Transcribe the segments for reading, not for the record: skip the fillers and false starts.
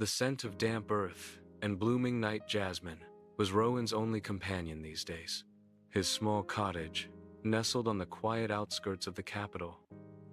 The scent of damp earth and blooming night jasmine was Rowan's only companion these days. His small cottage, nestled on the quiet outskirts of the capital,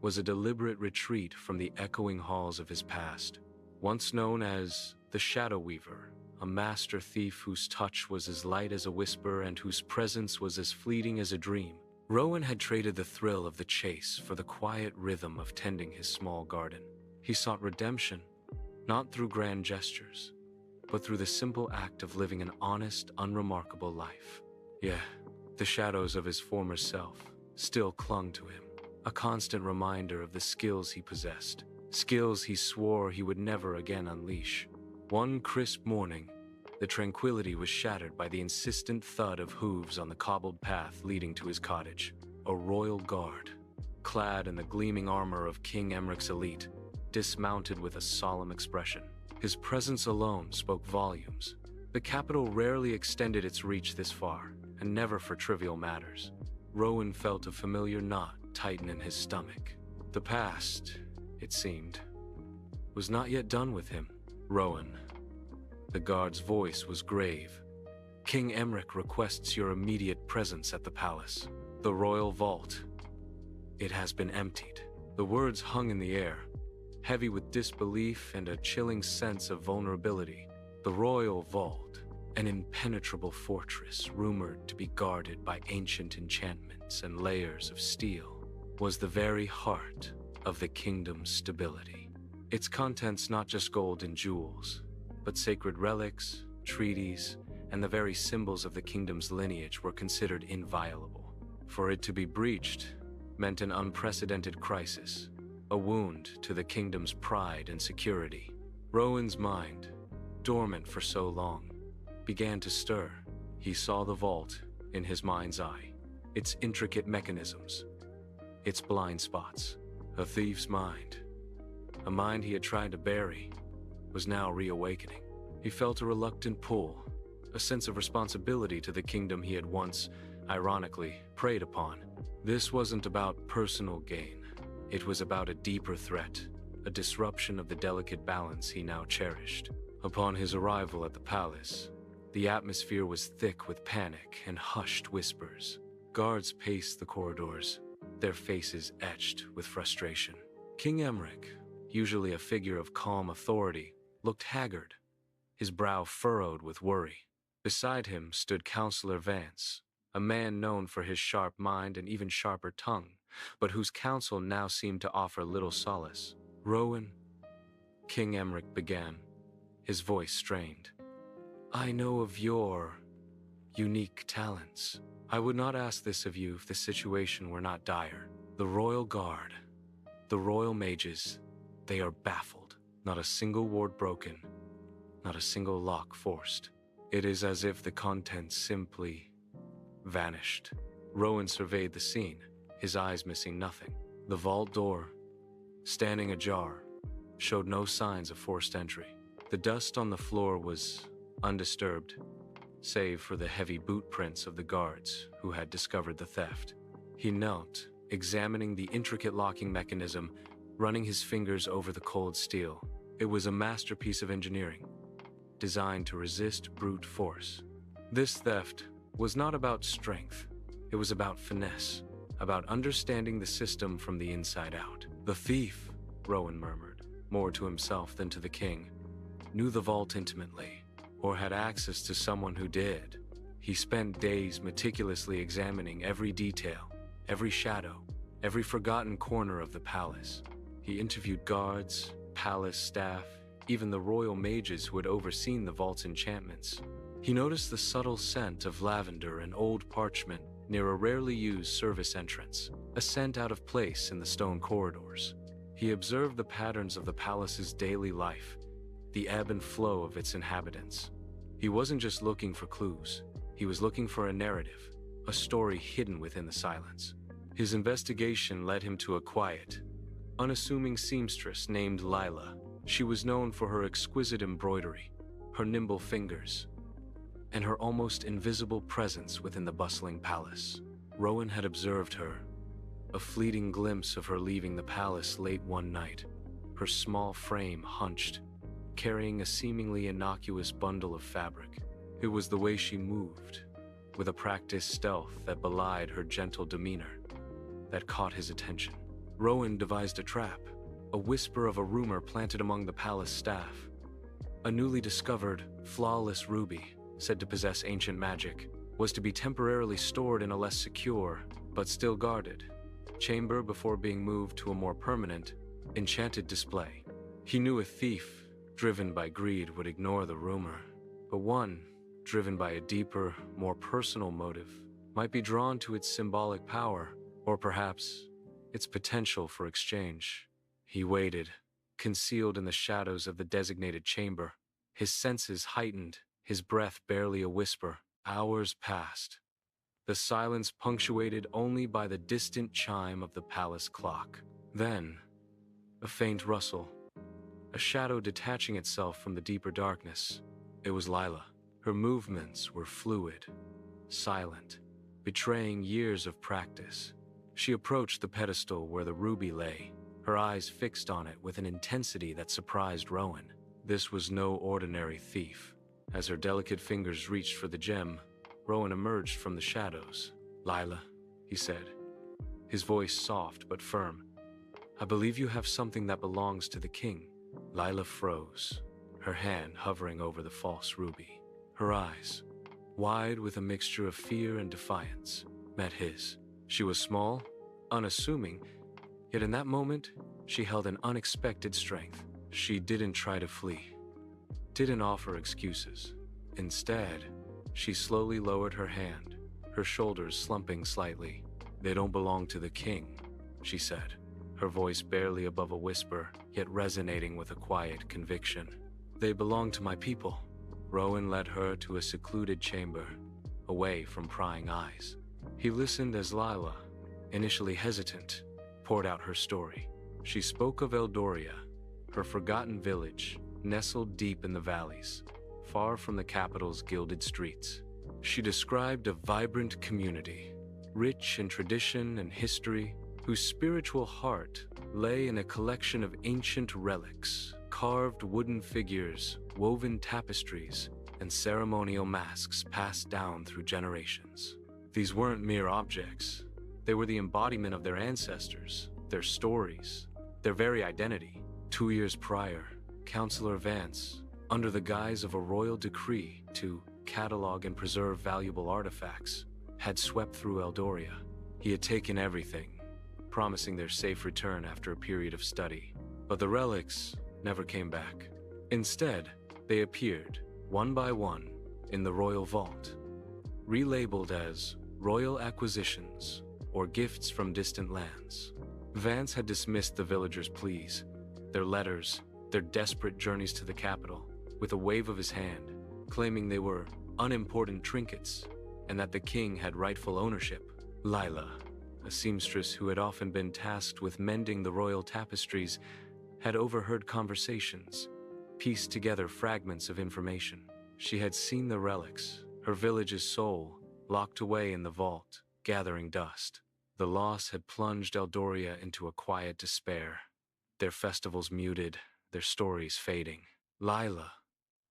was a deliberate retreat from the echoing halls of his past. Once known as the Shadow Weaver, a master thief whose touch was as light as a whisper and whose presence was as fleeting as a dream, Rowan had traded the thrill of the chase for the quiet rhythm of tending his small garden. He sought redemption, not through grand gestures, but through the simple act of living an honest, unremarkable life. Yeah, the shadows of his former self still clung to him, a constant reminder of the skills he possessed, skills he swore he would never again unleash. One crisp morning, the tranquility was shattered by the insistent thud of hooves on the cobbled path leading to his cottage. A royal guard, clad in the gleaming armor of King Emric's elite, dismounted with a solemn expression. His presence alone spoke volumes. The capital rarely extended its reach this far, and never for trivial matters. Rowan felt a familiar knot tighten in his stomach. The past, it seemed, was not yet done with him. Rowan. The guard's voice was grave. King Emric requests your immediate presence at the palace. The royal vault. It has been emptied. The words hung in the air, heavy with disbelief and a chilling sense of vulnerability. The royal vault, an impenetrable fortress rumored to be guarded by ancient enchantments and layers of steel, was the very heart of the kingdom's stability. Its contents not just gold and jewels, but sacred relics, treaties, and the very symbols of the kingdom's lineage were considered inviolable. For it to be breached meant an unprecedented crisis, a wound to the kingdom's pride and security. Rowan's mind, dormant for so long, began to stir. He saw the vault in his mind's eye, its intricate mechanisms, its blind spots. A thief's mind, a mind he had tried to bury, was now reawakening. He felt a reluctant pull, a sense of responsibility to the kingdom he had once, ironically, preyed upon. This wasn't about personal gain. It was about a deeper threat, a disruption of the delicate balance he now cherished. Upon his arrival at the palace, the atmosphere was thick with panic and hushed whispers. Guards paced the corridors, their faces etched with frustration. King Emric, usually a figure of calm authority, looked haggard, his brow furrowed with worry. Beside him stood Counselor Vance, a man known for his sharp mind and even sharper tongue, but whose counsel now seemed to offer little solace. "Rowan," King Emric began, his voice strained, "I know of your unique talents. I would not ask this of you if the situation were not dire. The Royal Guard, the Royal Mages, they are baffled. Not a single ward broken, not a single lock forced. It is as if the contents simply vanished." Rowan surveyed the scene, his eyes missing nothing. The vault door, standing ajar, showed no signs of forced entry. The dust on the floor was undisturbed, save for the heavy boot prints of the guards who had discovered the theft. He knelt, examining the intricate locking mechanism, running his fingers over the cold steel. It was a masterpiece of engineering, designed to resist brute force. This theft was not about strength. It was about finesse, about understanding the system from the inside out. The thief, Rowan murmured, more to himself than to the king, knew the vault intimately, or had access to someone who did. He spent days meticulously examining every detail, every shadow, every forgotten corner of the palace. He interviewed guards, palace staff, even the royal mages who had overseen the vault's enchantments. He noticed the subtle scent of lavender and old parchment near a rarely used service entrance, a scent out of place in the stone corridors. He observed the patterns of the palace's daily life, the ebb and flow of its inhabitants. He wasn't just looking for clues. He was looking for a narrative, a story hidden within the silence. His investigation led him to a quiet, unassuming seamstress named Lila. She was known for her exquisite embroidery, her nimble fingers, and her almost invisible presence within the bustling palace. Rowan had observed her, a fleeting glimpse of her leaving the palace late one night, her small frame hunched, carrying a seemingly innocuous bundle of fabric. It was the way she moved, with a practiced stealth that belied her gentle demeanor, that caught his attention. Rowan devised a trap, a whisper of a rumor planted among the palace staff. A newly discovered, flawless ruby, said to possess ancient magic, was to be temporarily stored in a less secure, but still guarded, chamber before being moved to a more permanent, enchanted display. He knew a thief, driven by greed, would ignore the rumor, but one, driven by a deeper, more personal motive, might be drawn to its symbolic power, or perhaps its potential for exchange. He waited, concealed in the shadows of the designated chamber, his senses heightened, his breath barely a whisper. Hours passed, the silence punctuated only by the distant chime of the palace clock. Then, a faint rustle, a shadow detaching itself from the deeper darkness. It was Lila. Her movements were fluid, silent, betraying years of practice. She approached the pedestal where the ruby lay, her eyes fixed on it with an intensity that surprised Rowan. This was no ordinary thief. As her delicate fingers reached for the gem, Rowan emerged from the shadows. "Lila," he said, his voice soft but firm, "I believe you have something that belongs to the king." Lila froze, her hand hovering over the false ruby. Her eyes, wide with a mixture of fear and defiance, met his. She was small, unassuming, yet in that moment, she held an unexpected strength. She didn't try to flee, didn't offer excuses. Instead, she slowly lowered her hand, her shoulders slumping slightly. "They don't belong to the king," she said, her voice barely above a whisper, yet resonating with a quiet conviction. "They belong to my people." Rowan led her to a secluded chamber, away from prying eyes. He listened as Lila, initially hesitant, poured out her story. She spoke of Eldoria, her forgotten village, nestled deep in the valleys, far from the capital's gilded streets. She described a vibrant community, rich in tradition and history, whose spiritual heart lay in a collection of ancient relics, carved wooden figures, woven tapestries, and ceremonial masks passed down through generations. These weren't mere objects. They were the embodiment of their ancestors, their stories, their very identity. 2 years prior, Councillor Vance, under the guise of a royal decree to catalog and preserve valuable artifacts, had swept through Eldoria. He had taken everything, promising their safe return after a period of study. But the relics never came back. Instead, they appeared, one by one, in the royal vault, relabeled as royal acquisitions or gifts from distant lands. Vance had dismissed the villagers' pleas, their letters, their desperate journeys to the capital, with a wave of his hand, claiming they were unimportant trinkets and that the king had rightful ownership. Lila, a seamstress who had often been tasked with mending the royal tapestries, had overheard conversations, pieced together fragments of information. She had seen the relics, her village's soul, locked away in the vault, gathering dust. The loss had plunged Eldoria into a quiet despair, their festivals muted, their stories fading. Lila,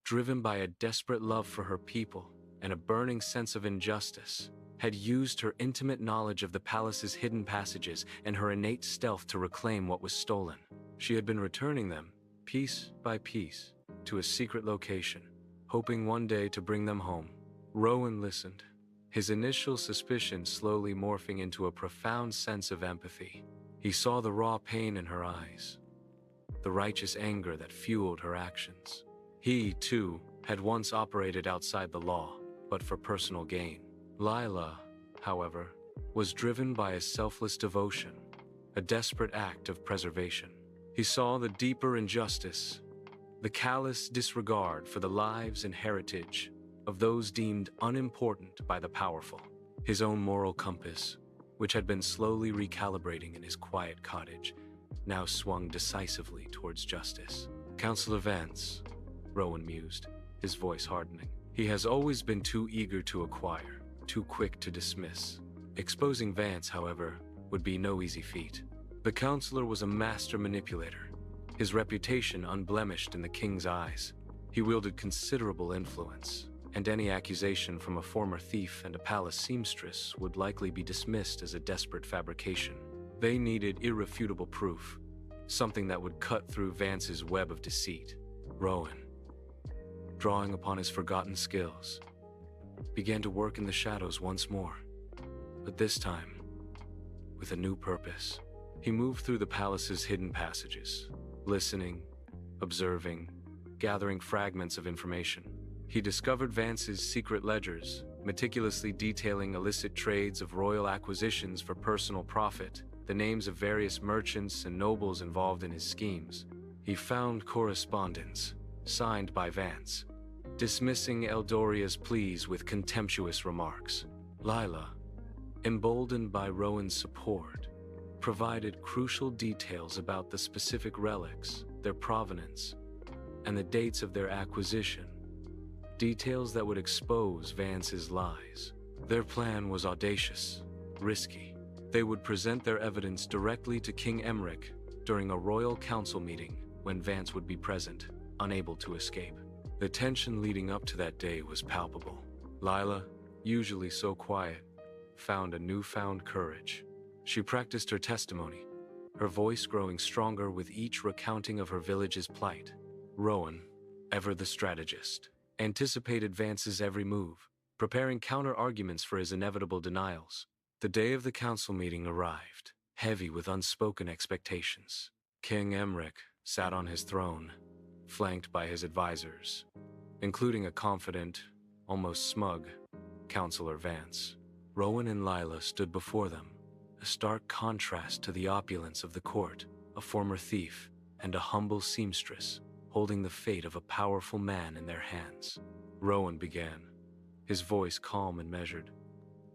driven by a desperate love for her people and a burning sense of injustice, had used her intimate knowledge of the palace's hidden passages and her innate stealth to reclaim what was stolen. She had been returning them, piece by piece, to a secret location, hoping one day to bring them home. Rowan listened, his initial suspicion slowly morphing into a profound sense of empathy. He saw the raw pain in her eyes, the righteous anger that fueled her actions. He, too, had once operated outside the law, but for personal gain. Lila, however, was driven by a selfless devotion, a desperate act of preservation. He saw the deeper injustice, the callous disregard for the lives and heritage of those deemed unimportant by the powerful. His own moral compass, which had been slowly recalibrating in his quiet cottage, now swung decisively towards justice. Councillor Vance, Rowan mused, his voice hardening. He has always been too eager to acquire, too quick to dismiss. Exposing Vance, however, would be no easy feat. The councillor was a master manipulator, his reputation unblemished in the king's eyes. He wielded considerable influence, and any accusation from a former thief and a palace seamstress would likely be dismissed as a desperate fabrication. They needed irrefutable proof, something that would cut through Vance's web of deceit. Rowan, drawing upon his forgotten skills, began to work in the shadows once more, but this time with a new purpose. He moved through the palace's hidden passages, listening, observing, gathering fragments of information. He discovered Vance's secret ledgers, meticulously detailing illicit trades of royal acquisitions for personal profit, the names of various merchants and nobles involved in his schemes. He found correspondence, signed by Vance, dismissing Eldoria's pleas with contemptuous remarks. Lila, emboldened by Rowan's support, provided crucial details about the specific relics, their provenance, and the dates of their acquisition, details that would expose Vance's lies. Their plan was audacious, risky. They would present their evidence directly to King Emric during a royal council meeting when Vance would be present, unable to escape. The tension leading up to that day was palpable. Lila, usually so quiet, found a newfound courage. She practiced her testimony, her voice growing stronger with each recounting of her village's plight. Rowan, ever the strategist, anticipated Vance's every move, preparing counter-arguments for his inevitable denials. The day of the council meeting arrived, heavy with unspoken expectations. King Emric sat on his throne, flanked by his advisors, including a confident, almost smug, Counselor Vance. Rowan and Lila stood before them, a stark contrast to the opulence of the court, a former thief and a humble seamstress, holding the fate of a powerful man in their hands. Rowan began, his voice calm and measured,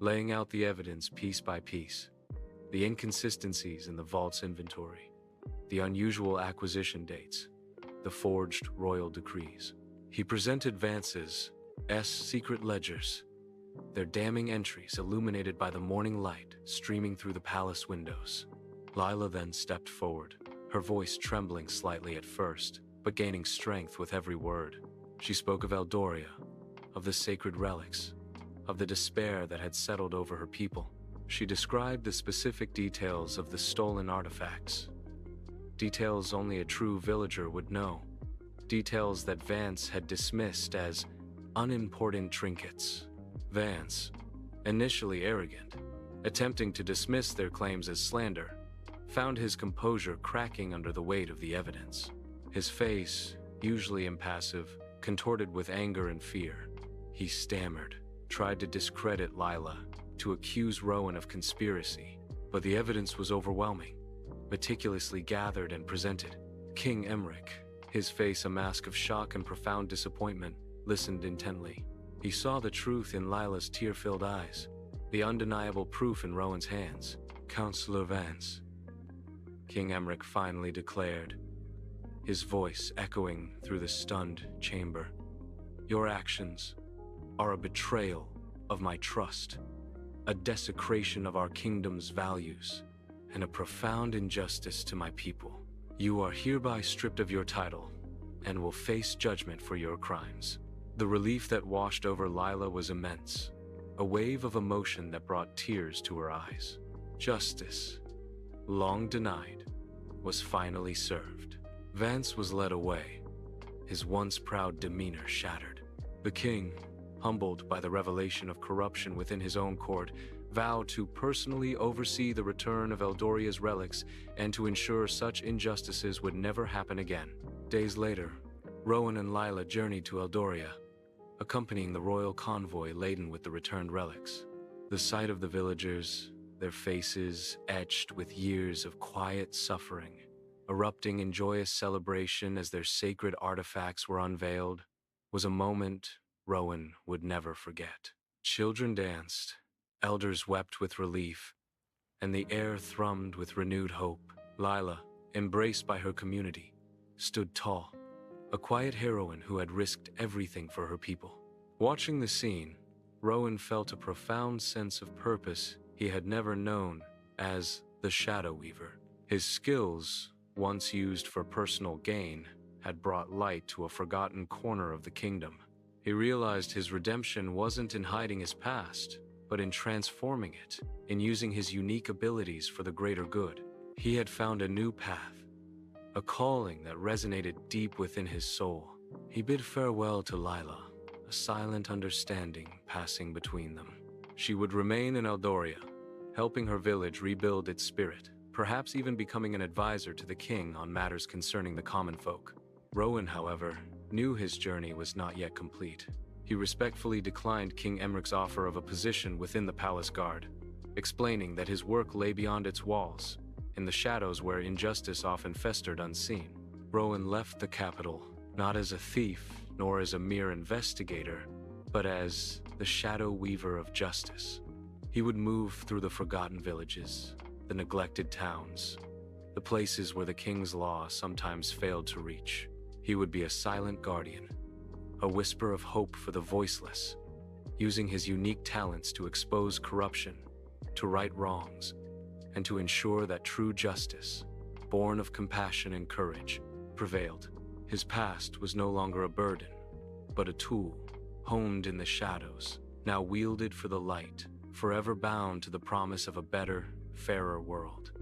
laying out the evidence piece by piece, the inconsistencies in the vault's inventory, the unusual acquisition dates, the forged royal decrees. He presented Vance's secret ledgers, their damning entries illuminated by the morning light streaming through the palace windows. Lila then stepped forward, her voice trembling slightly at first, but gaining strength with every word. She spoke of Eldoria, of the sacred relics, of the despair that had settled over her people. She described the specific details of the stolen artifacts, details only a true villager would know, details that Vance had dismissed as unimportant trinkets. Vance, initially arrogant, attempting to dismiss their claims as slander, found his composure cracking under the weight of the evidence. His face, usually impassive, contorted with anger and fear. He stammered, tried to discredit Lila, to accuse Rowan of conspiracy, but the evidence was overwhelming, meticulously gathered and presented. King Emric, his face a mask of shock and profound disappointment, listened intently. He saw the truth in Lila's tear-filled eyes, the undeniable proof in Rowan's hands. Counselor Vance, King Emric finally declared, his voice echoing through the stunned chamber. Your actions are a betrayal of my trust, a desecration of our kingdom's values, and a profound injustice to my people. You are hereby stripped of your title and will face judgment for your crimes. The relief that washed over Lila was immense, a wave of emotion that brought tears to her eyes. Justice, long denied, was finally served. Vance was led away, his once proud demeanor shattered. The king, humbled by the revelation of corruption within his own court, vowed to personally oversee the return of Eldoria's relics and to ensure such injustices would never happen again. Days later, Rowan and Lila journeyed to Eldoria, accompanying the royal convoy laden with the returned relics. The sight of the villagers, their faces etched with years of quiet suffering, erupting in joyous celebration as their sacred artifacts were unveiled, was a moment Rowan would never forget. Children danced, elders wept with relief, and the air thrummed with renewed hope. Lila, embraced by her community, stood tall, a quiet heroine who had risked everything for her people. Watching the scene, Rowan felt a profound sense of purpose he had never known as the Shadow Weaver. His skills, once used for personal gain, had brought light to a forgotten corner of the kingdom. He realized his redemption wasn't in hiding his past, but in transforming it, in using his unique abilities for the greater good. He had found a new path, a calling that resonated deep within his soul. He bid farewell to Lila, a silent understanding passing between them. She would remain in Eldoria, helping her village rebuild its spirit, perhaps even becoming an advisor to the king on matters concerning the common folk. Rowan, however, knew his journey was not yet complete. He respectfully declined King Emmeric's offer of a position within the palace guard, explaining that his work lay beyond its walls, in the shadows where injustice often festered unseen. Rowan left the capital, not as a thief, nor as a mere investigator, but as the shadow weaver of justice. He would move through the forgotten villages, the neglected towns, the places where the king's law sometimes failed to reach. He would be a silent guardian, a whisper of hope for the voiceless, using his unique talents to expose corruption, to right wrongs, and to ensure that true justice, born of compassion and courage, prevailed. His past was no longer a burden, but a tool, honed in the shadows, now wielded for the light, forever bound to the promise of a better, fairer world.